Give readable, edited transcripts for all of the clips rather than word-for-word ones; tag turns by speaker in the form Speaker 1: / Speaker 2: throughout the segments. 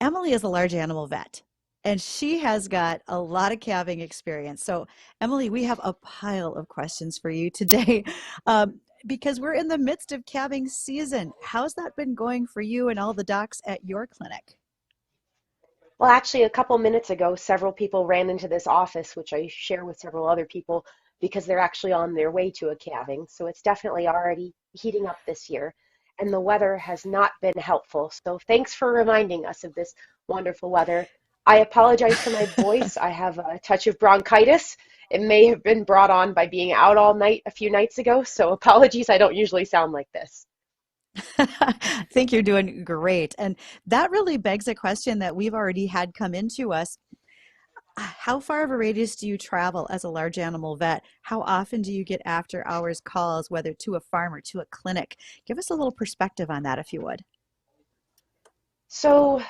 Speaker 1: Emily is a large animal vet, and she has got a lot of calving experience. So, Emily, we have a pile of questions for you today because we're in the midst of calving season. How's that been going for you and all the docs at your clinic?
Speaker 2: Well, actually, a couple minutes ago, several people ran into this office, which I share with several other people because they're actually on their way to a calving. So it's definitely already heating up this year, and the weather has not been helpful. So thanks for reminding us of this wonderful weather. I apologize for my voice. I have a touch of bronchitis. It may have been brought on by being out all night a few nights ago, so apologies. I don't usually sound like this.
Speaker 1: I think you're doing great. And that really begs a question that we've already had come into us. How far of a radius do you travel as a large animal vet? How often do you get after hours calls, whether to a farm or to a clinic? Give us a little perspective on that, if you would.
Speaker 2: So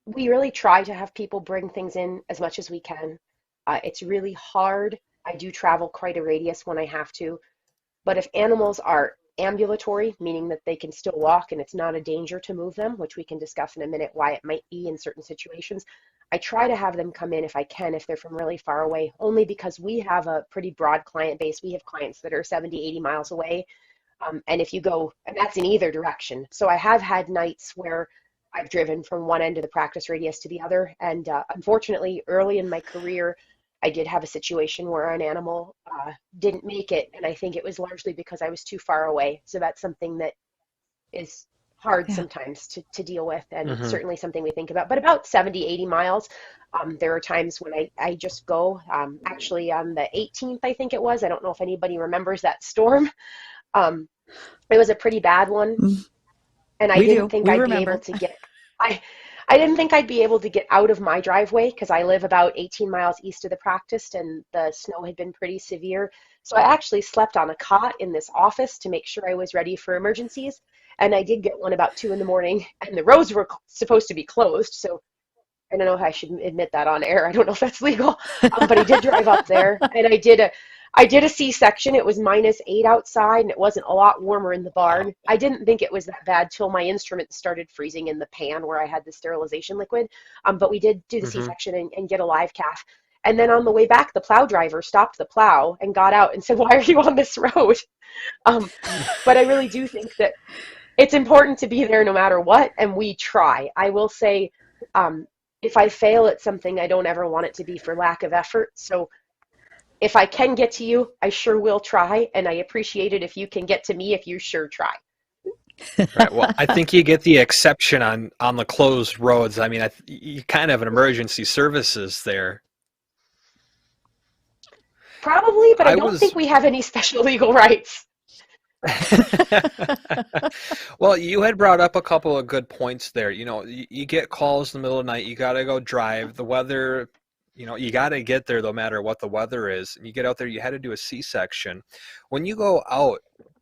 Speaker 2: we really try to have people bring things in as much as we can. It's really hard. I do travel quite a radius when I have to, but if animals are ambulatory, meaning that they can still walk and it's not a danger to move them, which we can discuss in a minute why it might be in certain situations, I try to have them come in if I can, if they're from really far away, only because we have a pretty broad client base. We have clients that are 70, 80 miles away. And if you go, and that's in either direction. So I have had nights where I've driven from one end of the practice radius to the other. And unfortunately, early in my career, I did have a situation where an animal didn't make it. And I think it was largely because I was too far away. So that's something that is hard
Speaker 1: Yeah.
Speaker 2: sometimes to deal with, and
Speaker 3: Hmm.
Speaker 2: certainly something we think about. But about 70, 80 miles, there are times when I just go. Actually, on the 18th, I think it was, I don't know if anybody remembers that storm. Um, it was a pretty bad one,
Speaker 1: Mm,
Speaker 2: and I
Speaker 1: we
Speaker 2: didn't
Speaker 1: do.
Speaker 2: think
Speaker 1: We
Speaker 2: I'd be able
Speaker 1: remember.
Speaker 2: to get I I didn't think I'd be able to get out of my driveway because I live about 18 miles east of the practice and the snow had been pretty severe. So I actually slept on a cot in this office to make sure I was ready for emergencies. And I did get one about 2 in the morning, and the roads were supposed to be closed. So I don't know if I should admit that on air. I don't know if that's legal, but I did drive up there, and I did a C-section. It was -8 outside, and it wasn't a lot warmer in the
Speaker 3: Wow.
Speaker 2: barn. I didn't think it was that bad till my instruments started freezing in the pan where I had the sterilization liquid. But we did do the
Speaker 3: Hmm.
Speaker 2: C-section and get a live calf. And then on the way back, the plow driver stopped the plow and got out and said, "Why are you on this road?" Um, but I really do think that it's important to be there no matter what, and we try. I will say, um, if I fail at something, I don't ever want it to be for lack of effort. So if I can get to you, I sure will try, and I appreciate it if you can get to me if you sure try.
Speaker 3: Right. Well, I think you get the exception on the closed roads. I mean, you kind of have an emergency services there.
Speaker 2: Probably, but I
Speaker 3: I
Speaker 2: don't think
Speaker 3: was
Speaker 2: we have any special legal rights.
Speaker 3: Well, you had brought up a couple of good points there. You get calls in the middle of the night, you got to go drive. The weather, you got to get there no matter what the weather is. And you get out there, you had to do a C-section. When you go out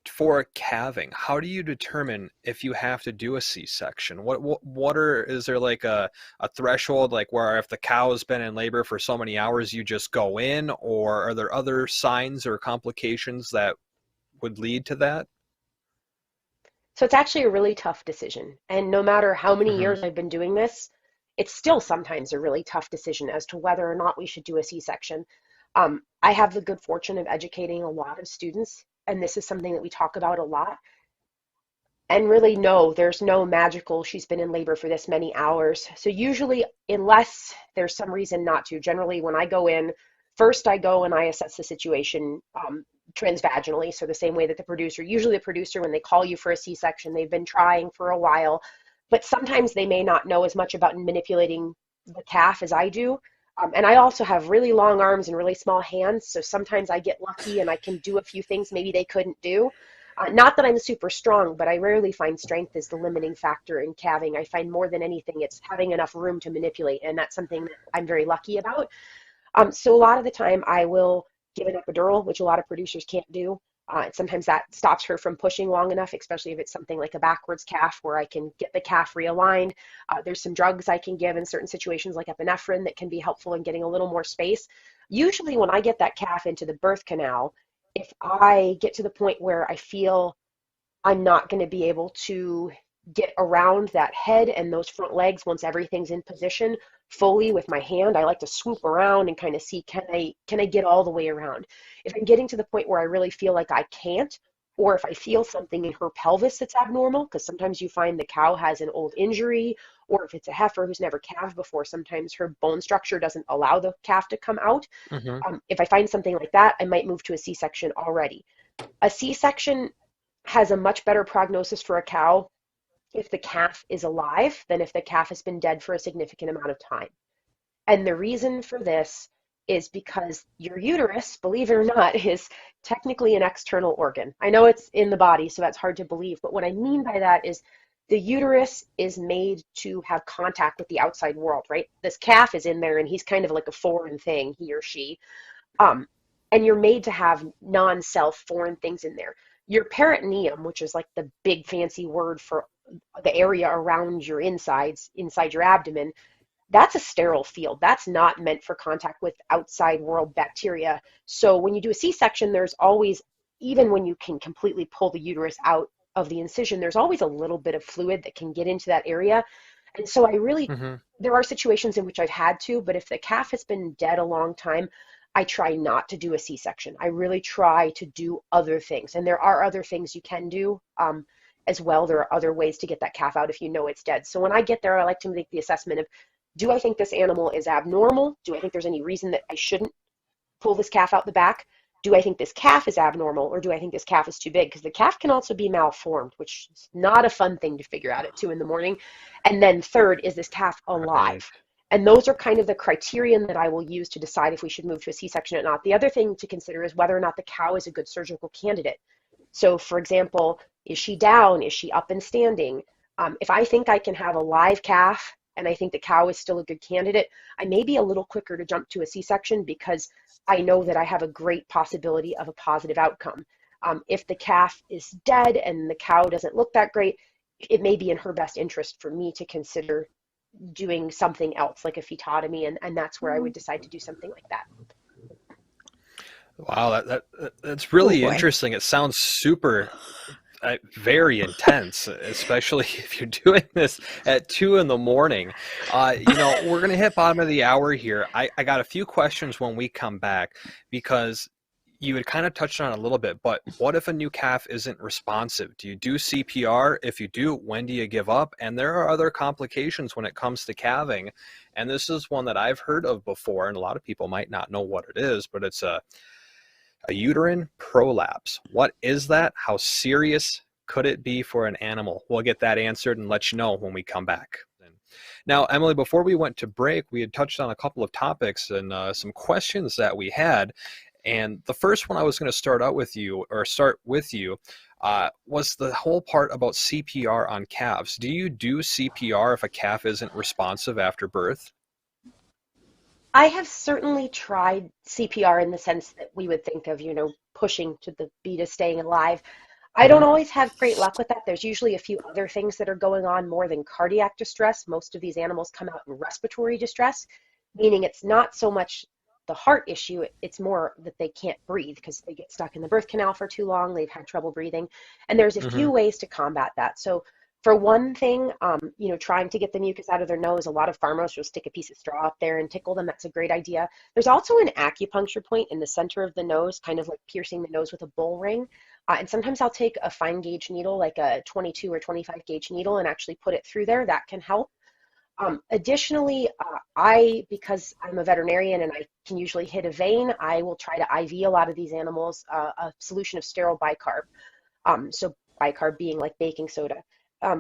Speaker 3: for calving, how do you determine if you have to do a C-section? Is there like a threshold, like where if the cow has been in labor for so many hours, you just go in, or are there other signs or complications that would lead to that?
Speaker 2: So it's actually a really tough decision. And no matter how many
Speaker 3: Hmm.
Speaker 2: years I've been doing this, it's still sometimes a really tough decision as to whether or not we should do a C-section. I have the good fortune of educating a lot of students, and this is something that we talk about a lot. And really, no, there's no magical, she's been in labor for this many hours. So usually, unless there's some reason not to, generally when I go in, first I go and I assess the situation transvaginally. So the same way that usually the producer, when they call you for a C-section, they've been trying for a while, but sometimes they may not know as much about manipulating the calf as I do. And I also have really long arms and really small hands, so sometimes I get lucky and I can do a few things maybe they couldn't do. Not that I'm super strong, but I rarely find strength as the limiting factor in calving. I find more than anything it's having enough room to manipulate, and that's something that I'm very lucky about. So a lot of the time I will give an epidural, which a lot of producers can't do. And sometimes that stops her from pushing long enough, especially if it's something like a backwards calf where I can get the calf realigned. There's some drugs I can give in certain situations like epinephrine that can be helpful in getting a little more space. Usually when I get that calf into the birth canal, if I get to the point where I feel I'm not going to be able to get around that head and those front legs once everything's in position fully with my hand. I like to swoop around and kind of see, can I get all the way around? If I'm getting to the point where I really feel like I can't, or if I feel something in her pelvis that's abnormal, because sometimes you find the cow has an old injury, or if it's a heifer who's never calved before, sometimes her bone structure doesn't allow the calf to come out.
Speaker 3: Hmm.
Speaker 2: If I find something like that, I might move to a C-section already. A C-section has a much better prognosis for a cow if the calf is alive than if the calf has been dead for a significant amount of time. And the reason for this is because your uterus, believe it or not, is technically an external organ. I know it's in the body, so that's hard to believe, but what I mean by that is the uterus is made to have contact with the outside world, right? This calf is in there and he's kind of like a foreign thing, he or she. Um, and you're made to have non-self foreign things in there. Your peritoneum, which is like the big fancy word for the area around your insides, inside your abdomen, that's a sterile field. That's not meant for contact with outside world bacteria. So when you do a C-section, there's always, even when you can completely pull the uterus out of the incision, there's always a little bit of fluid that can get into that area. And so
Speaker 3: Hmm.
Speaker 2: there are situations in which I've had to, but if the calf has been dead a long time, I try not to do a C-section. I really try to do other things. And there are other things you can do as well. There are other ways to get that calf out if you know it's dead. So when I get there, I like to make the assessment of, do I think this animal is abnormal? Do I think there's any reason that I shouldn't pull this calf out the back? Do I think this calf is abnormal, or do I think this calf is too big? Because the calf can also be malformed, which is not a fun thing to figure out at 2 in the morning. And then third, is this calf
Speaker 3: Right.
Speaker 2: alive? And those are kind of the criterion that I will use to decide if we should move to a C-section or not. The other thing to consider is whether or not the cow is a good surgical candidate. So, for example, is she down? Is she up and standing? If I think I can have a live calf and I think the cow is still a good candidate, I may be a little quicker to jump to a C-section because I know that I have a great possibility of a positive outcome. If the calf is dead and the cow doesn't look that great, it may be in her best interest for me to consider doing something else like a fetotomy, and that's where I would decide to do something like that.
Speaker 3: Wow, that's
Speaker 1: Oh
Speaker 3: really
Speaker 1: boy.
Speaker 3: interesting. It sounds super very intense, especially if you're doing this at 2 in the morning. We're going to hit bottom of the hour here. I got a few questions when we come back because you had kind of touched on it a little bit, but what if a new calf isn't responsive? Do you do CPR? If you do, when do you give up? And there are other complications when it comes to calving. And this is one that I've heard of before, and a lot of people might not know what it is, but it's a uterine prolapse. What is that? How serious could it be for an animal? We'll get that answered and let you know when we come back. Now, Emily, before we went to break, we had touched on a couple of topics and some questions that we had. And the first one I was going to start with you, was the whole part about CPR on calves. Do you do CPR if a calf isn't responsive after birth?
Speaker 2: I have certainly tried CPR in the sense that we would think of, pushing to the beat of staying alive. I don't
Speaker 3: Hmm.
Speaker 2: always have great luck with that. There's usually a few other things that are going on more than cardiac distress. Most of these animals come out in respiratory distress, meaning it's not so much the heart issue, it's more that they can't breathe because they get stuck in the birth canal for too long, they've had trouble breathing. And there's a
Speaker 3: Hmm.
Speaker 2: few ways to combat that. So for one thing, trying to get the mucus out of their nose, a lot of farmers will stick a piece of straw up there and tickle them. That's a great idea. There's also an acupuncture point in the center of the nose, kind of like piercing the nose with a bull ring. And sometimes I'll take a fine gauge needle, like a 22 or 25 gauge needle, and actually put it through there. That can help. Additionally, because I'm a veterinarian and I can usually hit a vein, I will try to IV a lot of these animals a solution of sterile bicarb. So bicarb being like baking soda.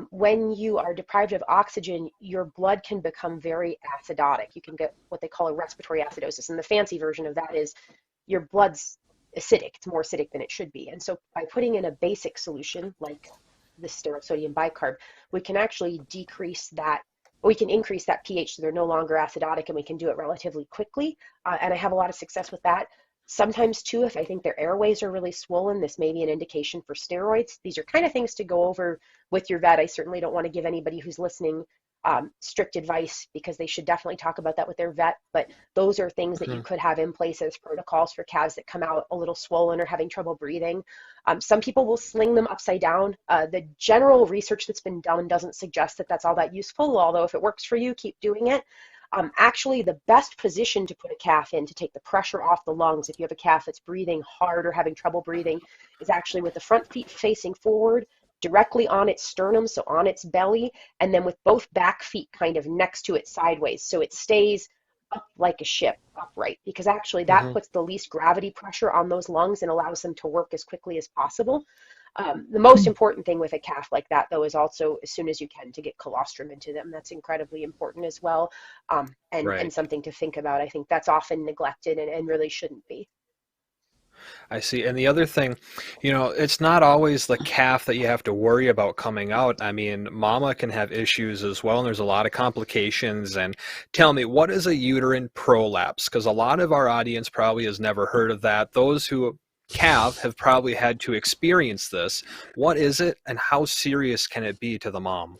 Speaker 2: When you are deprived of oxygen, your blood can become very acidotic. You can get what they call a respiratory acidosis. And the fancy version of that is your blood's acidic. It's more acidic than it should be. And so by putting in a basic solution like the sterile sodium bicarb, we can actually increase that pH so they're no longer acidotic, and we can do it relatively quickly. And I have a lot of success with that. Sometimes too, if I think their airways are really swollen, this may be an indication for steroids. These are kind of things to go over with your vet. I certainly don't want to give anybody who's listening strict advice, because they should definitely talk about that with their vet. But those are things that you
Speaker 3: Mhm.
Speaker 2: could have in place as protocols for calves that come out a little swollen or having trouble breathing. Some people will sling them upside down. The general research that's been done doesn't suggest that that's all that useful, although if it works for you, keep doing it. Actually, the best position to put a calf in to take the pressure off the lungs, if you have a calf that's breathing hard or having trouble breathing, is actually with the front feet facing forward, directly on its sternum, so on its belly, and then with both back feet kind of next to it sideways, so it stays up like a ship, upright, because actually that
Speaker 3: Mhm.
Speaker 2: puts the least gravity pressure on those lungs and allows them to work as quickly as possible. The most important thing with a calf like that, though, is also as soon as you can to get colostrum into them. That's incredibly important as well, and
Speaker 3: Right.
Speaker 2: something to think about. I think that's often neglected and really shouldn't be.
Speaker 3: I see. And the other thing, it's not always the calf that you have to worry about coming out. I mean, mama can have issues as well, and there's a lot of complications. And tell me, what is a uterine prolapse? Because a lot of our audience probably has never heard of that. Those who have probably had to experience this. What is it, and how serious can it be to the mom?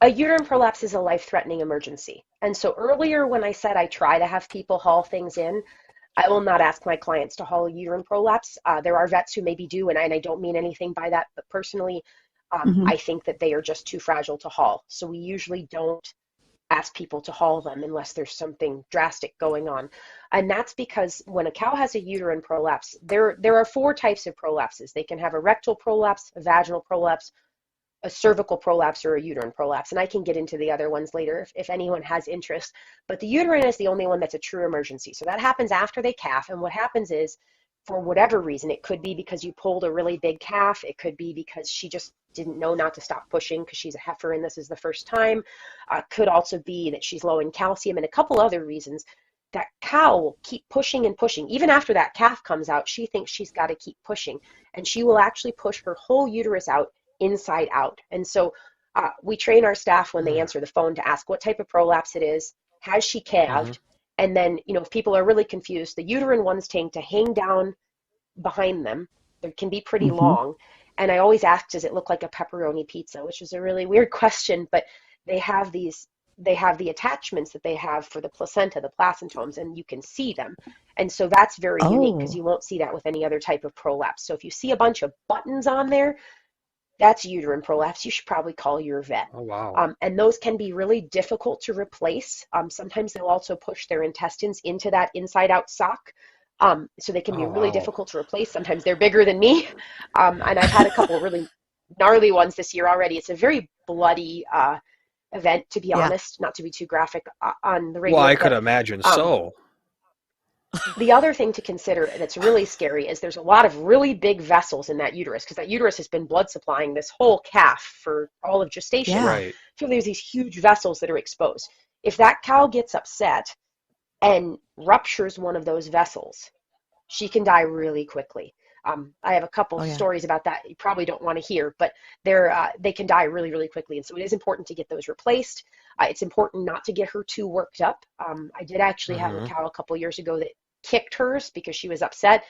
Speaker 2: A uterine prolapse is a life-threatening emergency. And so earlier when I said I try to have people haul things in, I will not ask my clients to haul a uterine prolapse. There are vets who maybe do, and I don't mean anything by that, but personally,
Speaker 1: Hmm.
Speaker 2: I think that they are just too fragile to haul. So we usually don't ask people to haul them unless there's something drastic going on. And that's because when a cow has a uterine prolapse, there are four types of prolapses. They can have a rectal prolapse, a vaginal prolapse, a cervical prolapse, or a uterine prolapse. And I can get into the other ones later if anyone has interest. But the uterine is the only one that's a true emergency. So that happens after they calf. And what happens is, for whatever reason, it could be because you pulled a really big calf. It could be because she just didn't know not to stop pushing because she's a heifer and this is the first time. Could also be that she's low in calcium and a couple other reasons. That cow will keep pushing and pushing. Even after that calf comes out, she thinks she's got to keep pushing. And she will actually push her whole uterus out inside out. And so we train our staff when they answer the phone to ask what type of prolapse it is, has she
Speaker 3: Mm-hmm.
Speaker 2: calved, and then, if people are really confused, the uterine ones tend to hang down behind them. They can be pretty
Speaker 1: Hmm.
Speaker 2: long. And I always ask, does it look like a pepperoni pizza? Which is a really weird question, but they have these, they have the attachments that they have for the placenta, the placentomes, and you can see them. And so that's very unique because
Speaker 1: Oh,
Speaker 2: you won't see that with any other type of prolapse. So if you see a bunch of buttons on there, that's uterine prolapse. You should probably call your vet.
Speaker 3: Oh, wow.
Speaker 2: And those can be really difficult to replace. Sometimes they'll also push their intestines into that inside out sock. So they can be
Speaker 3: Oh,
Speaker 2: really
Speaker 3: wow.
Speaker 2: difficult to replace. Sometimes they're bigger than me. And I've had a couple really gnarly ones this year already. It's a very bloody event, to be
Speaker 1: yeah.
Speaker 2: honest, not to be too graphic on the
Speaker 3: Well,
Speaker 2: radio,
Speaker 3: I could
Speaker 2: but
Speaker 3: imagine
Speaker 2: um,
Speaker 3: so.
Speaker 2: the other thing to consider that's really scary is there's a lot of really big vessels in that uterus because that uterus has been blood supplying this whole calf for all of gestation.
Speaker 1: Yeah.
Speaker 3: Right.
Speaker 2: So there's these huge vessels that are exposed. If that cow gets upset and ruptures one of those vessels, she can die really quickly. I have a couple
Speaker 1: Oh, yeah.
Speaker 2: stories about that you probably don't want to hear, but they can die really, really quickly. And so it is important to get those replaced. It's important not to get her too worked up. I did actually have a
Speaker 3: Mm-hmm.
Speaker 2: cow a couple years ago that kicked hers because she was upset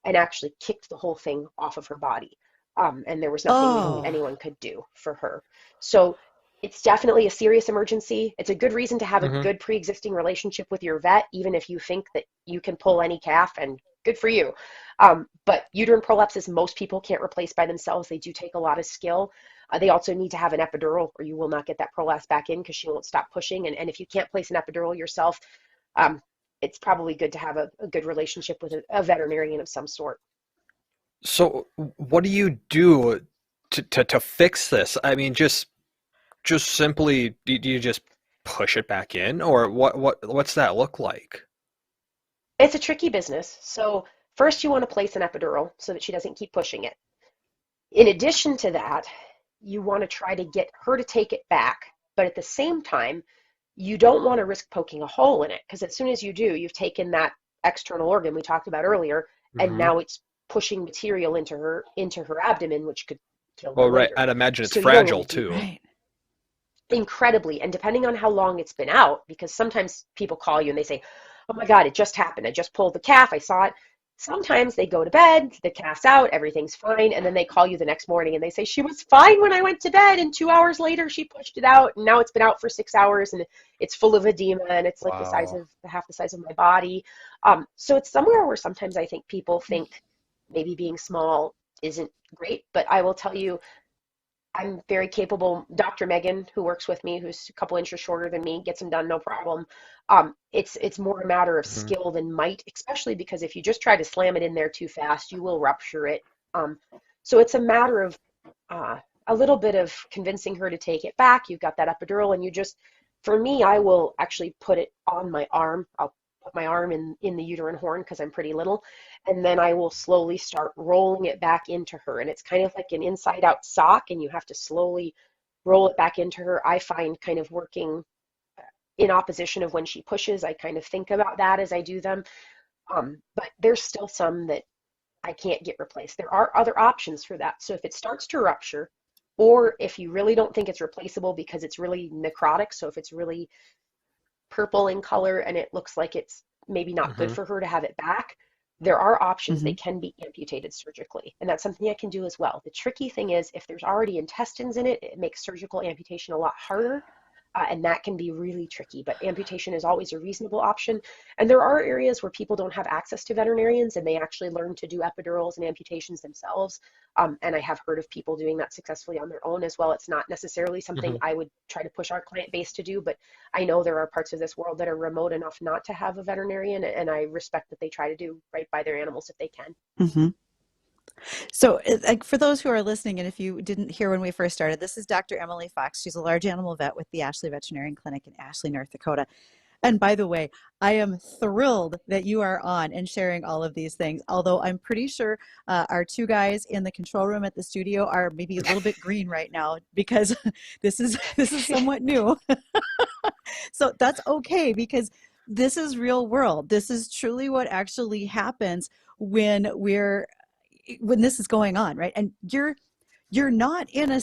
Speaker 2: and actually kicked the whole thing off of her body. And there was nothing
Speaker 3: Oh.
Speaker 1: Oh,
Speaker 2: anyone could do for her. So it's definitely a serious emergency. It's a good reason to have a
Speaker 3: Mm-hmm.
Speaker 2: good pre-existing relationship with your vet, even if you think that you can pull any calf, and good for you. But uterine prolapses, most people can't replace by themselves. They do take a lot of skill. They also need to have an epidural, or you will not get that prolapse back in because she won't stop pushing. And if you can't place an epidural yourself, um, it's probably good to have a good relationship with a veterinarian of some sort.
Speaker 3: So, what do you do to fix this? I mean, just simply, do you just push it back in, or what's that look like?
Speaker 2: It's a tricky business. So first you want to place an epidural so that she doesn't keep pushing it. In addition to that, you want to try to get her to take it back, but at the same time, you don't want to risk poking a hole in it because as soon as you do, you've taken that external organ we talked about earlier, and
Speaker 3: Mm-hmm.
Speaker 2: now it's pushing material into her abdomen, which could kill her
Speaker 3: Well, right.
Speaker 2: later.
Speaker 3: I'd imagine it's
Speaker 2: So you don't want
Speaker 3: fragile
Speaker 2: to do
Speaker 3: too.
Speaker 1: right.
Speaker 2: incredibly, and depending on how long it's been out, because sometimes people call you and they say, "Oh my God, it just happened. I just pulled the calf. I saw it." Sometimes they go to bed, the cat's out, everything's fine, and then they call you the next morning and they say, she was fine when I went to bed, and 2 hours later she pushed it out, and now it's been out for 6 hours, and it's full of edema, and it's like the size
Speaker 3: Wow.
Speaker 2: of half the size of my body. So it's somewhere where sometimes I think people think maybe being small isn't great, but I will tell you, I'm very capable. Dr. Megan, who works with me, who's a couple inches shorter than me, gets them done no problem. It's more a matter of
Speaker 3: Hmm.
Speaker 2: skill than might, especially because if you just try to slam it in there too fast, you will rupture it. Um, so it's a matter of uh, a little bit of convincing her to take it back. You've got that epidural, and you just, for me, I will actually put it on my arm. I'll put my arm in the uterine horn because I'm pretty little, and then I will slowly start rolling it back into her. And it's kind of like an inside out sock, and you have to slowly roll it back into her. I find kind of working in opposition of when she pushes. I kind of think about that as I do them. But there's still some that I can't get replaced. There are other options for that. So if it starts to rupture, or if you really don't think it's replaceable because it's really necrotic, so if it's really purple in color and it looks like it's maybe not good
Speaker 3: Hmm.
Speaker 2: for her to have it back, there are options. They
Speaker 1: Hmm.
Speaker 2: can be amputated surgically, and that's something I can do as well. The tricky thing is if there's already intestines in it, it makes surgical amputation a lot harder, and that can be really tricky. But amputation is always a reasonable option. And there are areas where people don't have access to veterinarians and they actually learn to do epidurals and amputations themselves. And I have heard of people doing that successfully on their own as well. It's not necessarily something
Speaker 3: Hmm.
Speaker 2: I would try to push our client base to do, but I know there are parts of this world that are remote enough not to have a veterinarian, and I respect that they try to do right by their animals if they can.
Speaker 1: Hmm. So, like for those who are listening, and if you didn't hear when we first started, this is Dr. Emily Fox. She's a large animal vet with the Ashley Veterinarian Clinic in Ashley, North Dakota. And by the way, I am thrilled that you are on and sharing all of these things. Although I'm pretty sure our two guys in the control room at the studio are maybe a little bit green right now because this is somewhat new. So that's okay because this is real world. This is truly what actually happens when when this is going on, right? And you're not in a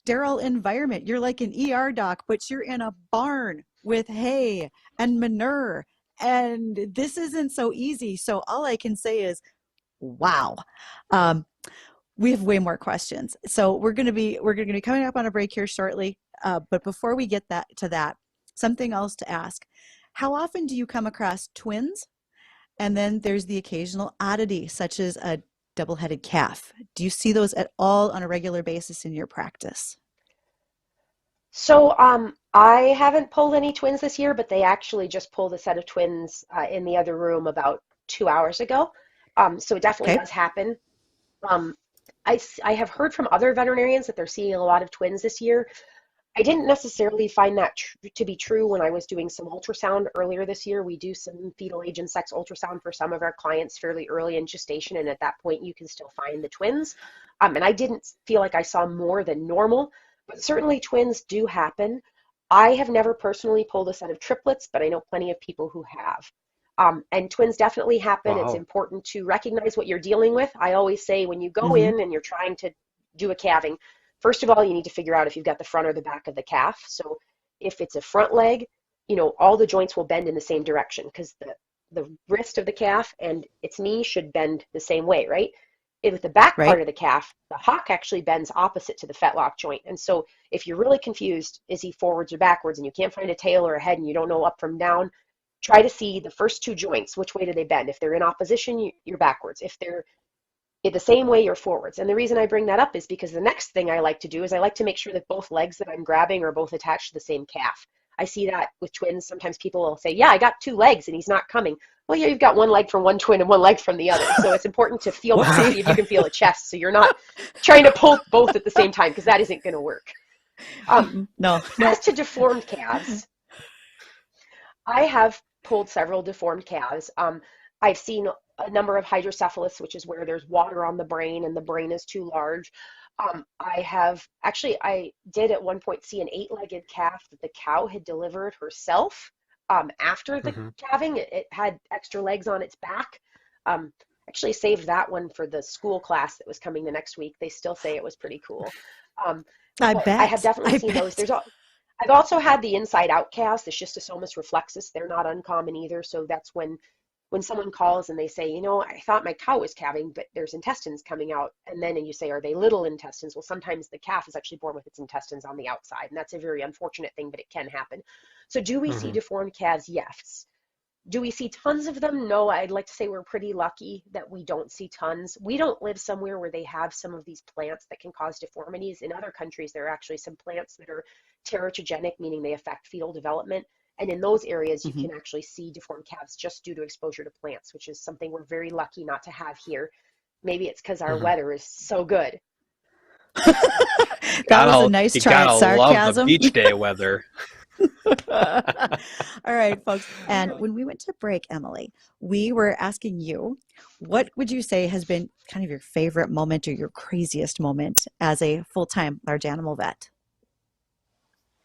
Speaker 1: sterile environment. You're like an ER doc, but you're in a barn with hay and manure. And this isn't so easy. So all I can say is, wow. Um, we have way more questions. So we're gonna be coming up on a break here shortly. But before we get that to that, something else to ask. How often do you come across twins? And then there's the occasional oddity, such as a double-headed calf. Do you see those at all on a regular basis in your practice?
Speaker 2: So, I haven't pulled any twins this year, but they actually just pulled a set of twins in the other room about 2 hours ago. So it definitely
Speaker 1: Okay.
Speaker 2: does happen. Um, I have heard from other veterinarians that they're seeing a lot of twins this year. I didn't necessarily find that to be true when I was doing some ultrasound earlier this year. We do some fetal age and sex ultrasound for some of our clients fairly early in gestation, and at that point, you can still find the twins. And I didn't feel like I saw more than normal, but certainly twins do happen. I have never personally pulled a set of triplets, but I know plenty of people who have. And twins definitely happen. It's
Speaker 3: Wow.
Speaker 2: important to recognize what you're dealing with. I always say when you go
Speaker 1: Mm-hmm.
Speaker 2: in and you're trying to do a calving, first of all, you need to figure out if you've got the front or the back of the calf. So if it's a front leg, all the joints will bend in the same direction because the wrist of the calf and its knee should bend the same way, right? With the back part
Speaker 1: Right?
Speaker 2: of the calf, the hock actually bends opposite to the fetlock joint. And so if you're really confused, is he forwards or backwards, and you can't find a tail or a head and you don't know up from down, try to see the first two joints, which way do they bend? If they're in opposition, you're backwards. If they're the same way, you're forwards. And the reason I bring that up is because the next thing I like to do is I like to make sure that both legs that I'm grabbing are both attached to the same calf. I see that with twins. Sometimes people will say, yeah, I got two legs and he's not coming. Well, yeah, you've got one leg from one twin and one leg from the other. So it's important to feel both,
Speaker 1: Whoopsie.
Speaker 2: see if you can feel a chest. So you're not trying to pull both at the same time because that isn't going to work. Um,
Speaker 1: No,
Speaker 2: as
Speaker 1: no.
Speaker 2: to deformed calves, I have pulled several deformed calves. I've seen a number of hydrocephalus, which is where there's water on the brain and the brain is too large. I did at one point see an eight-legged calf that the cow had delivered herself after the
Speaker 3: Hmm.
Speaker 2: calving. It had extra legs on its back. Um, actually saved that one for the school class that was coming the next week. They still say it was pretty cool. Um,
Speaker 1: I
Speaker 2: but I have
Speaker 1: bet.
Speaker 2: definitely
Speaker 1: I
Speaker 2: seen those.
Speaker 1: bet.
Speaker 2: I've also had the inside out calves, the schistosomus reflexus. They're not uncommon either. So that's when when someone calls and they say, you know, I thought my cow was calving, but there's intestines coming out. And then you say, are they little intestines? Well, sometimes the calf is actually born with its intestines on the outside. And that's a very unfortunate thing, but it can happen. So do we see
Speaker 3: Hmm.
Speaker 2: deformed calves? Yes. Do we see tons of them? No, I'd like to say we're pretty lucky that we don't see tons. We don't live somewhere where they have some of these plants that can cause deformities. In other countries, there are actually some plants that are teratogenic, meaning they affect fetal development. And in those areas, you
Speaker 1: Hmm.
Speaker 2: can actually see deformed calves just due to exposure to plants, which is something we're very lucky not to have here. Maybe it's because our
Speaker 3: Hmm.
Speaker 2: weather is so good.
Speaker 1: That was a nice
Speaker 3: You
Speaker 1: try at
Speaker 3: gotta love the
Speaker 1: sarcasm.
Speaker 3: beach day weather.
Speaker 1: All right, folks. And when we went to break, Emily, we were asking you, what would you say has been kind of your favorite moment or your craziest moment as a full-time large animal vet?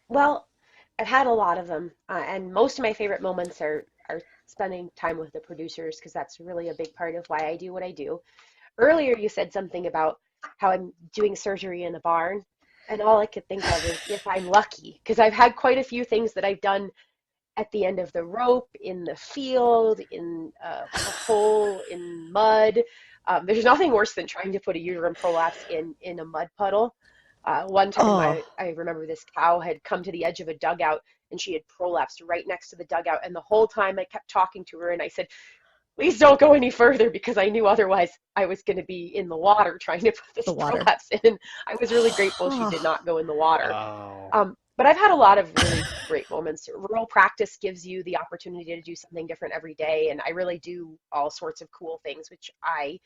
Speaker 2: Well, I've had a lot of them, and most of my favorite moments are spending time with the producers because that's really a big part of why I do what I do. Earlier, you said something about how I'm doing surgery in a barn, and all I could think of is if I'm lucky, because I've had quite a few things that I've done at the end of the rope, in the field, in a hole in mud. There's nothing worse than trying to put a uterine prolapse in a mud puddle. One time
Speaker 1: Oh,
Speaker 2: I remember this cow had come to the edge of a dugout and she had prolapsed right next to the dugout. And the whole time I kept talking to her and I said, please don't go any further because I knew otherwise I was going to be in the water trying to put this
Speaker 1: the water.
Speaker 2: prolapse in. I was really grateful she did
Speaker 1: Oh,
Speaker 2: not go in the water.
Speaker 3: Wow.
Speaker 2: But I've had a lot of really great moments. Rural practice gives you the opportunity to do something different every day, and I really do all sorts of cool things, which I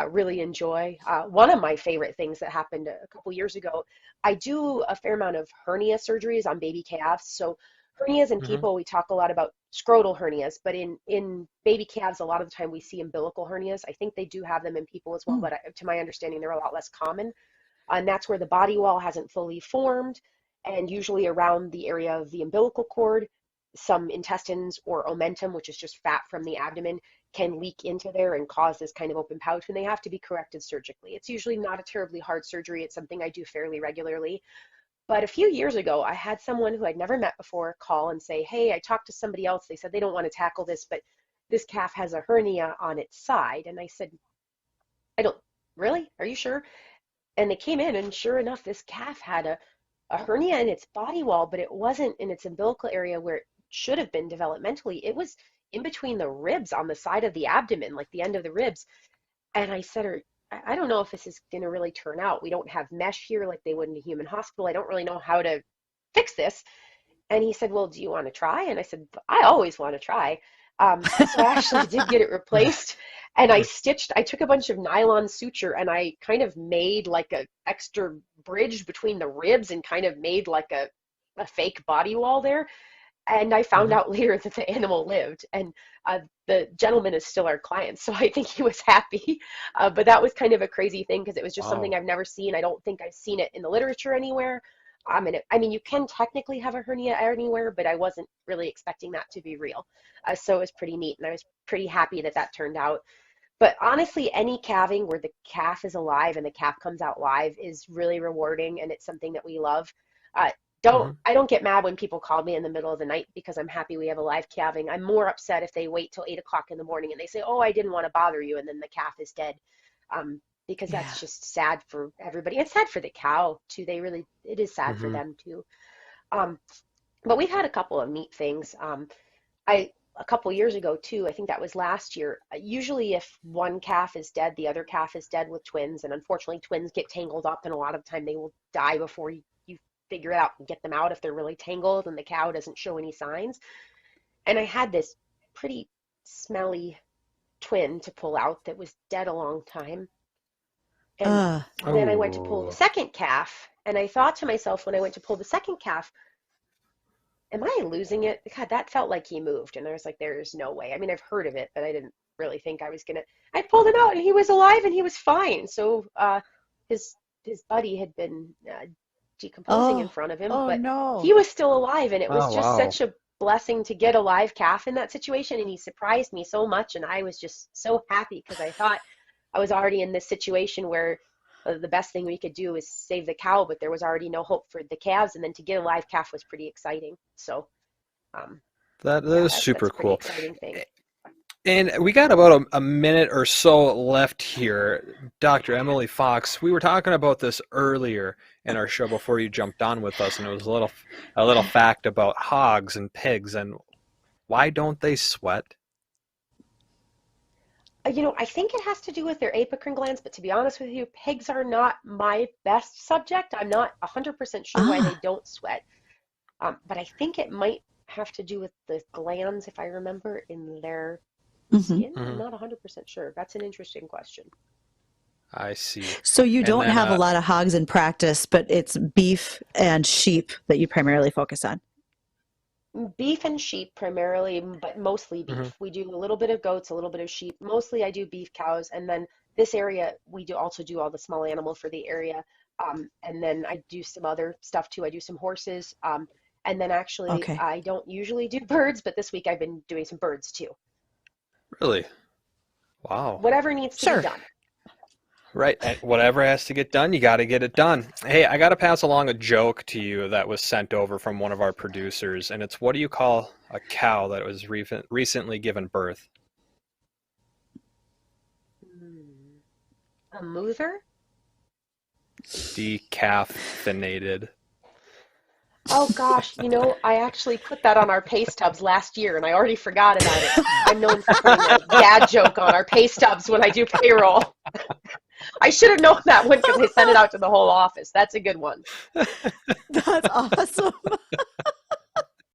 Speaker 2: really enjoy. One of my favorite things that happened a couple years ago, I do a fair amount of hernia surgeries on baby calves. So hernias in
Speaker 3: Hmm.
Speaker 2: people, we talk a lot about scrotal hernias, but in baby calves, a lot of the time we see umbilical hernias. I think they do have them in people as well,
Speaker 1: mm,
Speaker 2: but to my understanding, they're a lot less common. And that's where the body wall hasn't fully formed. And usually around the area of the umbilical cord, some intestines or omentum, which is just fat from the abdomen, can leak into there and cause this kind of open pouch, and they have to be corrected surgically. It's usually not a terribly hard surgery. It's something I do fairly regularly. But a few years ago, I had someone who I'd never met before call and say, hey, I talked to somebody else. They said they don't want to tackle this, but this calf has a hernia on its side. And I said, I don't, really? Are you sure? And they came in, and sure enough, this calf had a hernia in its body wall, but it wasn't in its umbilical area where it should have been developmentally. It was in between the ribs on the side of the abdomen, like the end of the ribs. And I said, I don't know if this is going to really turn out. We don't have mesh here like they would in a human hospital. I don't really know how to fix this. And he said, well, do you want to try? And I said, I always want to try. So I actually did get it replaced. And I took a bunch of nylon suture and I kind of made like a extra bridge between the ribs and kind of made like a fake body wall there. And I found
Speaker 3: Hmm.
Speaker 2: out later that the animal lived. And the gentleman is still our client. So I think he was happy. But that was kind of a crazy thing because it was just something
Speaker 3: Wow.
Speaker 2: I've never seen. I don't think I've seen it in the literature anywhere. I mean, you can technically have a hernia anywhere, but I wasn't really expecting that to be real. So it was pretty neat, and I was pretty happy that that turned out. But honestly, any calving where the calf is alive and the calf comes out live is really rewarding, and it's something that we love. Uh, don't
Speaker 3: Hmm.
Speaker 2: I don't get mad when people call me in the middle of the night because I'm happy we have a live calving. I'm more upset if they wait till 8 o'clock in the morning and they say, "Oh, I didn't want to bother you," and then the calf is dead. Um, because
Speaker 1: yeah.
Speaker 2: that's just sad for everybody. It's sad for the cow too. It is sad for
Speaker 3: Hmm.
Speaker 2: them too. Um, but we've had a couple of neat things. I a couple years ago too, I think that was last year. Usually if one calf is dead, the other calf is dead with twins, and unfortunately twins get tangled up and a lot of the time they will die before you figure it out and get them out if they're really tangled and the cow doesn't show any signs. And I had this pretty smelly twin to pull out that was dead a long time. And
Speaker 1: Uh,
Speaker 2: then I went to pull the
Speaker 3: Oh.
Speaker 2: second calf, and I thought to myself when I went to pull the second calf, am I losing it? God, that felt like he moved. And I was like, there's no way. I mean, I've heard of it, but I didn't really think I was gonna. I pulled him out and he was alive and he was fine. So his his buddy had been decomposing in
Speaker 1: oh,
Speaker 2: front of him,
Speaker 1: oh
Speaker 2: but he
Speaker 1: no.
Speaker 2: was still alive. And it was
Speaker 3: Oh,
Speaker 2: just
Speaker 3: wow.
Speaker 2: such a blessing to get a live calf in that situation. And he surprised me so much. And I was just so happy because I thought I was already in this situation where the best thing we could do is save the cow, but there was already no hope for the calves. And then to get a live calf was pretty exciting. So, um,
Speaker 3: That
Speaker 2: yeah,
Speaker 3: is
Speaker 2: that's
Speaker 3: super
Speaker 2: a pretty
Speaker 3: cool.
Speaker 2: exciting thing.
Speaker 3: And we got about a minute or so left here. Dr. Emily Fox, we were talking about this earlier in our show before you jumped on with us, and it was a little fact about hogs and pigs and why don't they sweat?
Speaker 2: I think it has to do with their apocrine glands, but to be honest with you, pigs are not my best subject. I'm not 100% sure why they
Speaker 1: Ah,
Speaker 2: don't sweat. But I think it might have to do with the glands, if I remember, in their
Speaker 1: hmm.
Speaker 2: skin. I'm
Speaker 3: Hmm.
Speaker 2: not 100% sure. That's an interesting question.
Speaker 3: I see.
Speaker 1: So you
Speaker 3: And
Speaker 1: don't
Speaker 3: then
Speaker 1: have a lot of hogs in practice, but it's beef and sheep that you primarily focus on.
Speaker 2: Beef and sheep primarily, but mostly
Speaker 3: mhm.
Speaker 2: beef. We do a little bit of goats, a little bit of sheep. Mostly I do beef cows, and then this area we do also do all the small animal for the area. And then I do some other stuff too. I do some horses. And then actually
Speaker 1: Okay.
Speaker 2: I don't usually do birds, but this week I've been doing some birds too.
Speaker 3: Really? Wow.
Speaker 2: Whatever needs to be
Speaker 1: Sure.
Speaker 2: done.
Speaker 3: Right. And whatever has to get done, you got to get it done. Hey, I got to pass along a joke to you that was sent over from one of our producers, and it's what do you call a cow that was recently given birth?
Speaker 2: Hmm. A moother?
Speaker 3: Decaffeinated.
Speaker 2: Oh gosh, I actually put that on our pay stubs last year and I already forgot about it. I'm known for putting a dad joke on our pay stubs when I do payroll. I should have known that one because I sent it out to the whole office. That's a good one.
Speaker 1: That's awesome.